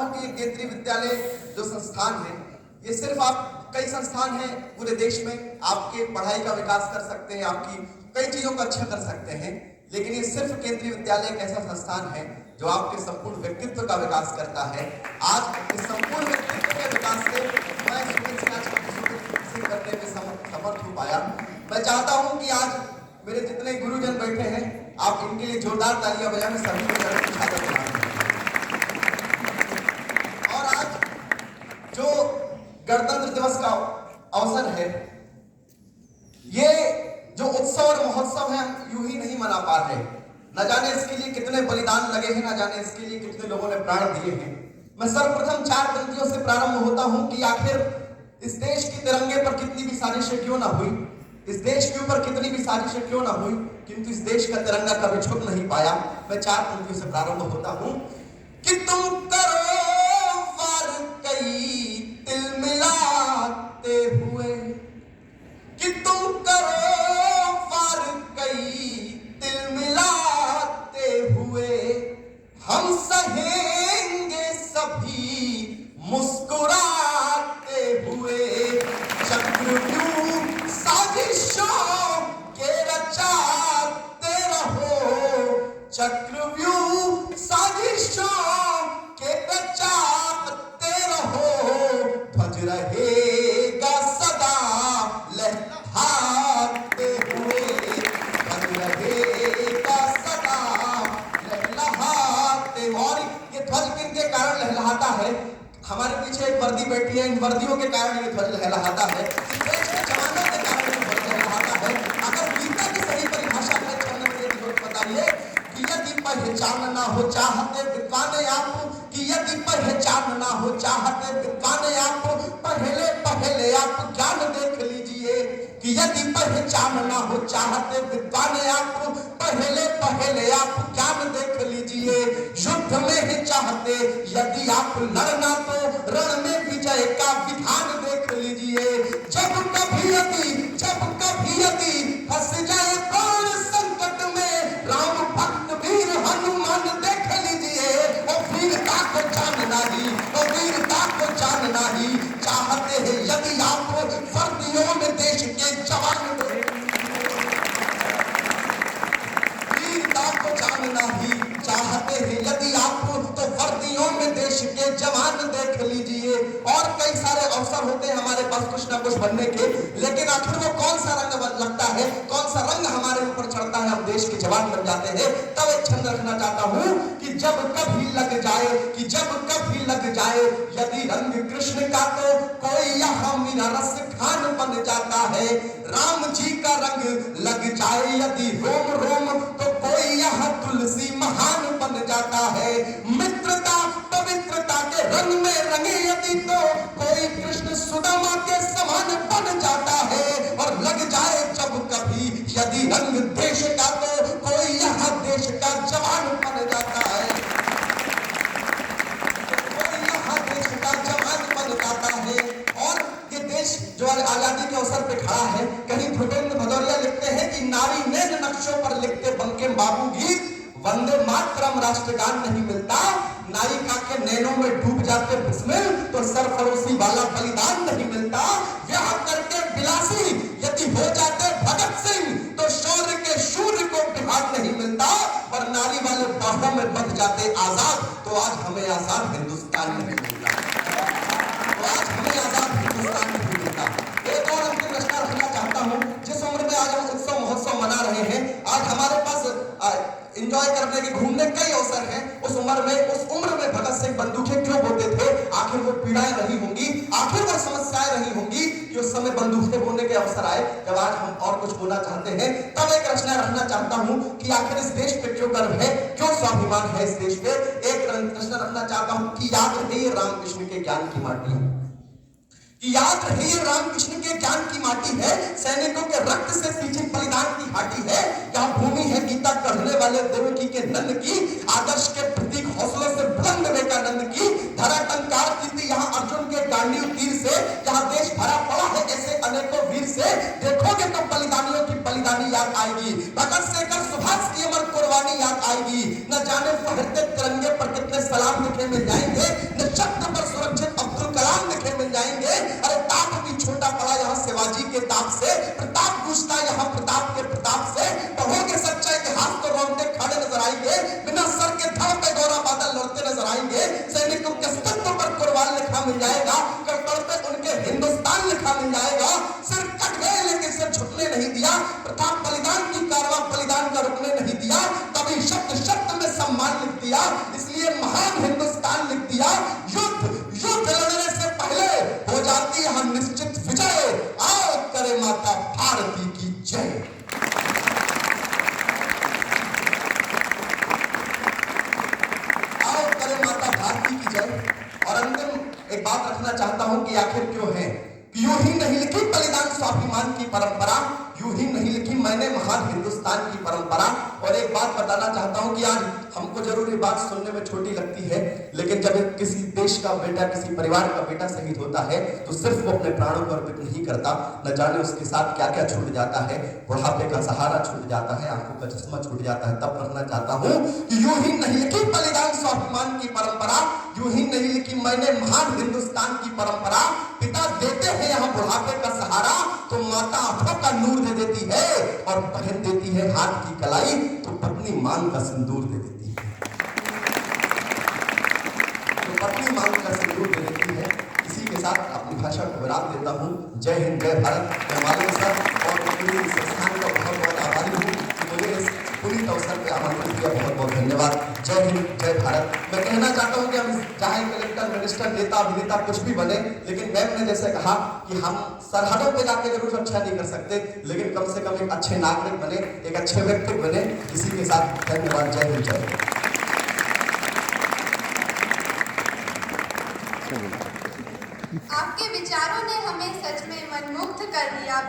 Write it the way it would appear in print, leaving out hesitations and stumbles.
हूं कि ये केंद्रीय विद्यालय जो संस्थान है, ये सिर्फ आप कई संस्थान हैं पूरे देश में, आपके पढ़ाई का विकास कर सकते हैं, आपकी कई चीजों को अच्छा कर सकते हैं, लेकिन ये सिर्फ केंद्रीय विद्यालय एक ऐसा संस्थान है जो आपके संपूर्ण व्यक्तित्व का विकास करता है। आज इस संपूर्ण व्यक्तित्व के विकास से मैं सुमित सिंह आज विकसित करने में समर्थ हो पाया। मैं चाहता हूं कि आज मेरे जितने गुरुजन बैठे हैं, आप इनके लिए जोरदार तालियां बजाएं, मैं सभी को चरण की छाता दिलाऊं। और आज जो गणतंत्र दिवस का अवसर है, ये जो उत्सव और महोत्सव है, हम यूं ही नहीं मना पा रहे। न जाने इसके लिए कितने बलिदान लगे हैं, न जाने इसके लिए कितने लोगों ने प्राण दिए हैं। मैं सर्वप्रथम 4 पंक्तियों से प्रारंभ होता हूं कि आखिर इस देश के तिरंगे पर कितनी भी साजिशें क्यों ना हुई, इस देश के ऊपर कितनी भी साजिशें क्यों ना हुई, किंतु इस देश का तिरंगा कभी झुक नहीं पाया। मैं 4 पंक्तियों से प्रारंभ होता हूं कि तुम करो वार कई तिल मिलाते हुए, कि तुम करो वार कई तिल मिलाते हुए, हम सहेंगे सभी मुस्कुराते हुए, चक्रव्यूह साजिशों के रचाते रहो, चक्रव्यूह साजिशों के रचाते रहो, ध्वज रहेगा सदा लहलहाते हुए, ध्वज रहेगा सदा लहलहाते। और ये ध्वज किनके कारण लहलहाता है? हमारे पीछे एक वर्दी बैठी है, इन वर्दियों के कारण ये ध्वज लहलहाता है, देश के जवानों के कारण ये ध्वज लहलहाता है। अगर वीरता की सही परिभाषा है छंद में तो बताइए कि यदि पहचान ना हो चाहते दिखाने आप, कि यदि पहचान ना हो चाहते दिखाने आप, पहले पहले आप ज्ञान देख लीजिए, कि यदि पहचान ना हो चाहते दिखाने आप, पहले पहले आप ज्ञान देख लीजिए। युद्ध में ही चाहते यदि आप लड़ना तो रण में विजय का विधान देख लीजिए। जब कभी यदि फंस जाए कौन संकट में, राम भक्त वीर हनुमान देख लीजिए। और वीरता को जानना ही, और वीरता को जानना ही चाहते हैं यदि आप वर्दियों में देश के जवान, वीरता को जानना ही चाहते हैं यदि आप तो वर्दियों में देश के जवान देख लीजिए। और कई सारे अवसर होते हैं हमारे पास कुछ ना कुछ बनने के, लेकिन आखिर वो कौन सा रंग लगता है, कौन सा रंग हमारे ऊपर चढ़ता है, हम देश के जवान बन जाते हैं। तब एक छंद रखना चाहता हूं कि जब कभी लग जाए, कि जब कभी लग जाए यदि रंग कृष्ण का, तो कोई यहाँ मीरा रस खान बन जाता है। राम जी का रंग लग जाए यदि रोम रोम, तो कोई यहाँ तुलसी महान बन जाता है। मित्रता पवित्रता के रंग में रंगे यदि, तो कोई कृष्ण सुदामा के समान बन जाता है। और लग जाए जब कभी यदि रंग देश का, तो कोई यहाँ देश का जवान बन जाता है, कोई यहाँ देश का जवान बन जाता है। और ये देश जो आजादी के अवसर पे खड़ा है, कहीं भूपेंद्र भदौरिया लिखते हैं कि नारी नैन नक्शों पर लिखते बंकिम बाबू गीत, वंदे मातरम राष्ट्रगान नहीं मिलता, नायिका के नैनों में डूब जाते बिस्मिल, तो सरफरोशी वाला बलिदान नहीं मिलता। ब्याह करके बिलासी यदि हो जाते भगत सिंह, तो शौर्य के शूर्य को बिहार नहीं मिलता। पर नारी वाले बाहों में बंध जाते आजाद, तो आज हमें आजाद हिंदुस्तान नहीं मिलता, तो आज हमें आजाद हिंदुस्तान नहीं मिलता। एक और अंतिम रचना रखना चाहता हूं, जिस उम्र में आज हम उत्सव महोत्सव मना रहे हैं, आज हमारे पास एंजॉय करने के घूमने कई अवसर हैं। उस उम्र में भगत सिंह बंदूकें क्यों बोते थे? आखिर वो पीड़ाएं रही होंगी, आखिर वो समस्याएं रही होंगी कि उस समय बंदूकें बोने के अवसर आए। जब आज हम और कुछ बोलना चाहते हैं, तब एक रचना रखना चाहता हूं कि आखिर इस देश पे क्यों गर्व है, क्यों स्वाभिमान है इस देश पे। एक रचना रखना चाहता हूं कि याद रहे ये रामकृष्ण के ज्ञान की माटी है, कि याद रहे ये रामकृष्ण के ज्ञान की माटी है, सैनिकों के रक्त से सींची बलिदान की घाटी है। यहाँ भूमि है गीता पढ़ने वाले देवकी के नंद की, आदर्श के प्रतीक हौसलों से बुलंद विवेकानंद की, धरा टंकार की थी यहाँ अर्जुन के गांडीव तीर से। यहाँ देश भरा पड़ा है ऐसे अनेकों वीर से, देखोगे तो बलिदानियों की बलिदानी याद आएगी, भगत शेखर सुभाष की अमर कुर्बानी याद आएगी। न जाने फहरते तिरंगे पर कितने सलाम लिखे मिल जाएंगे, न मिल जाएगा, कड़कड़ पे उनके हिंदुस्तान लिखा मिल जाएगा। सिर कट गए लेकिन सिर झुकने नहीं दिया, प्रथा बलिदान की कारवां बलिदान का रुकने नहीं दिया, कभी शब्द शब्द में सम्मान लिख दिया, इसलिए महान हिंदुस्तान लिख दिया। युद्ध युद्ध लड़ने से पहले हो जाती है हम निश्चित विजय, आओ करे माता भारती की जय। माता भारती की जय। और अंतिम एक बात रखना चाहता हूं कि आखिर क्यों है कि यूं ही नहीं लिखी बलिदान स्वाभिमान की परंपरा, यूं ही नहीं लिखी मैंने महान हिंदुस्तान की परंपरा। और एक बात बताना चाहता हूं कि आज हमको जरूर ये बात सुनने में छोटी लगती है, लेकिन जब किसी देश का बेटा, किसी परिवार का बेटा शहीद होता है तो सिर्फ वो अपने प्राणों को अर्पित नहीं करता, न जाने उसके साथ क्या क्या छूट जाता है। बुढ़ापे का सहारा छूट जाता है, आंखों का चश्मा छूट जाता है। तब रखना चाहता हूं कि यूं ही नहीं लिखी बलिदान स्वाभिमान की परंपरा, यूं ही नहीं लिखी मैंने महान हिंदुस्तान की परंपरा। पिता देते हैं यहाँ बुढ़ापे का सहारा, तो माता आंखों का नूर दे देती है, और बहन देती है हाथ की कलाई, तो पत्नी मांग का सिंदूर दे देती है, तो पत्नी मांग का सिंदूर दे देती है। इसी के साथ अपनी भाषा को विराम देता हूँ। जय हिंद, जय भारत। मैं मालिक सर और मेरी संस्थान का बहुत बहुत आभारी हूँ कि मुझे इस पुनीत अवसर पर आमंत्रित किया। बहुत बहुत धन्यवाद। जय हिंद, जय भारत। मैं कहना चाहता हूँ कि हम चाहे कलेक्टर, मिनिस्टर, नेता, अभिनेता कुछ भी बने, लेकिन मैम ने जैसे कहा कि हम सरहदों पे जाके जरूर रक्षा नहीं कर सकते, लेकिन कम से कम एक अच्छे नागरिक बने, एक अच्छे व्यक्ति बने। इसी के साथ धन्यवाद। जय हिंद, जय। आपके विचारों ने हमें सच में मनमुग्ध कर दिया।